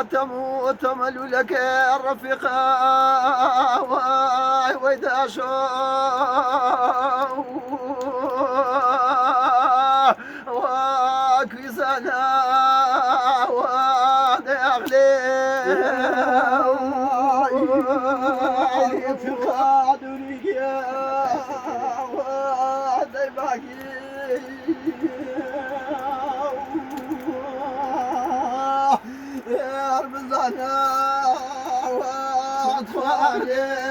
تمل لك الرفيقة وإذا شو وكيسانا وداخلي في قادرك ودايباكي يا رمزانا واطفالي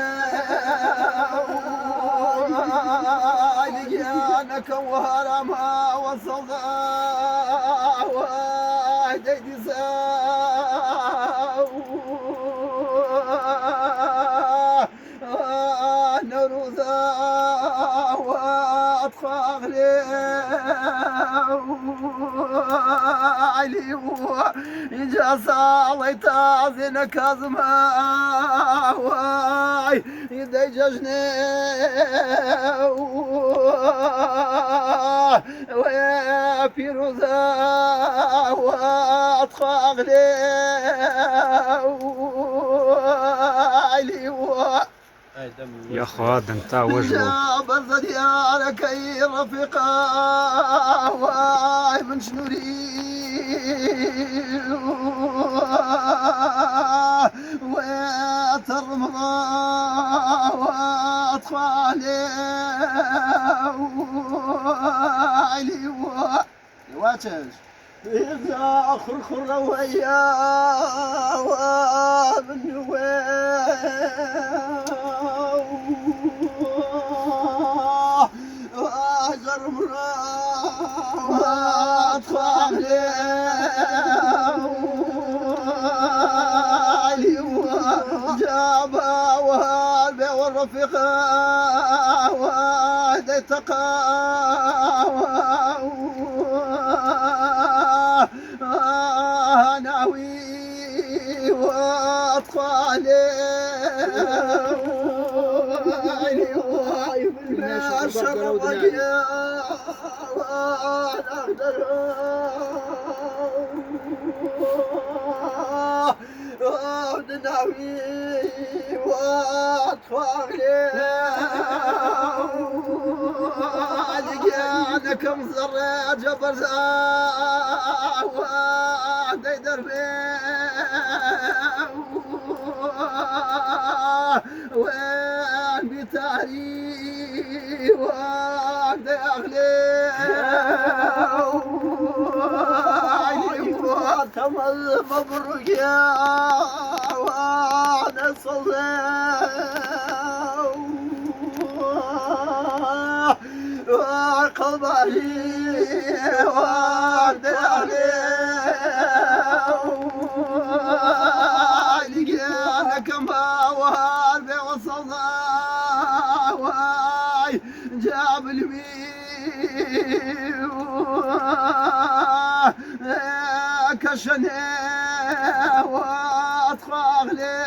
انا كوهر ما وصلنا وهديتي نروذا واطفالي علي إجازة الله يتعزينا كازمة واي إذا ججني وفيروزة وأطخاغلي علي يا خواد انت وجهه برزد يا لكي رفيقا واي من شنوري وترمضا واطفالي علي واتش إذا خرخر ويا وابن وزرمرا واطفالي علي جابا وهالبي والرفيقة وهدي تقا ناوي واطفالي ما شربك يا وانا اقدر ناوي واطفالي انا كم زرع جبر وعدي دربي وين بتاري وعدي اغلي تمل مبروك يا وانا صلي قلبي وعدي اغلي لقينا كما وهالبي وصلنا واي جاب البيو كشني واطفالي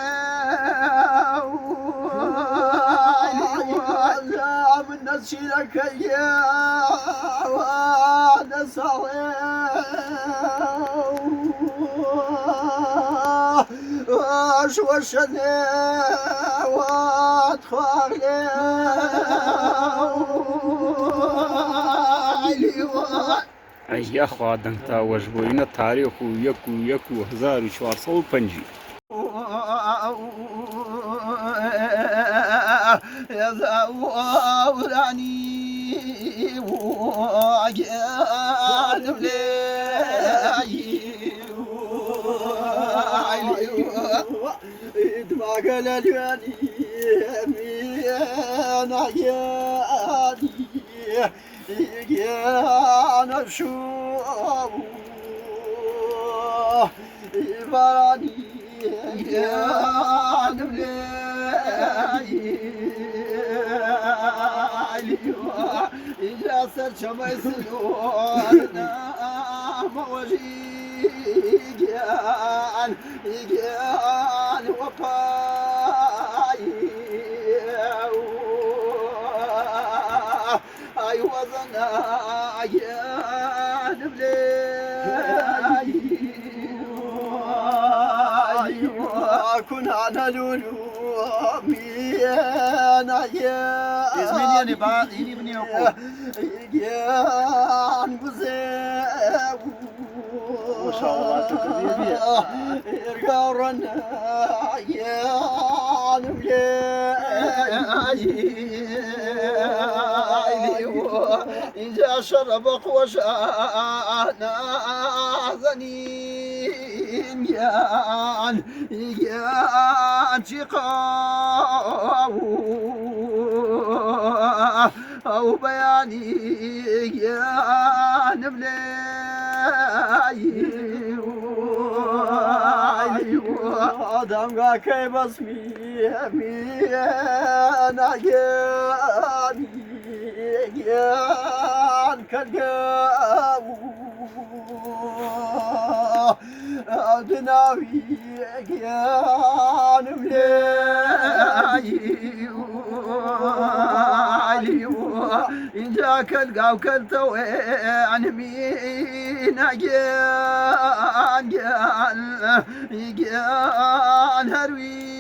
من نسي لك يا وانا صغير وشوشني واطفالي اي يا خواد انت وجهه ان تاريخ يكو 1450 يا زوراني وجاد بلاي دماغ الالواني انا يا نشو باراني يا إذا سرت ما يسلونا موجيجان يجان وفاي أي وزنا يا نبلي كنا نلولو مينا يا إزمني با إني بني أقول يا بزاو ما شاء الله تكبير يرقرنا يا إن جاء شربك وشانا زنين يان شقاو أو بياني يا نبلاي آدم كي بسمي مينا يان كالجاو أدناوي يان ملاي إن جاك القاو كالتوين مينا جان هروي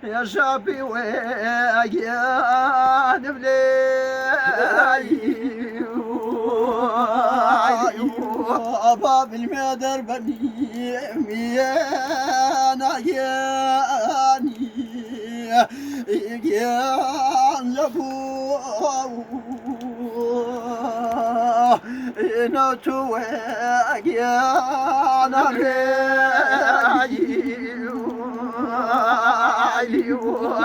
يا شابي ويا نبلاي باب المدر بني ميانا ياني يان لبو نوتو يانا لي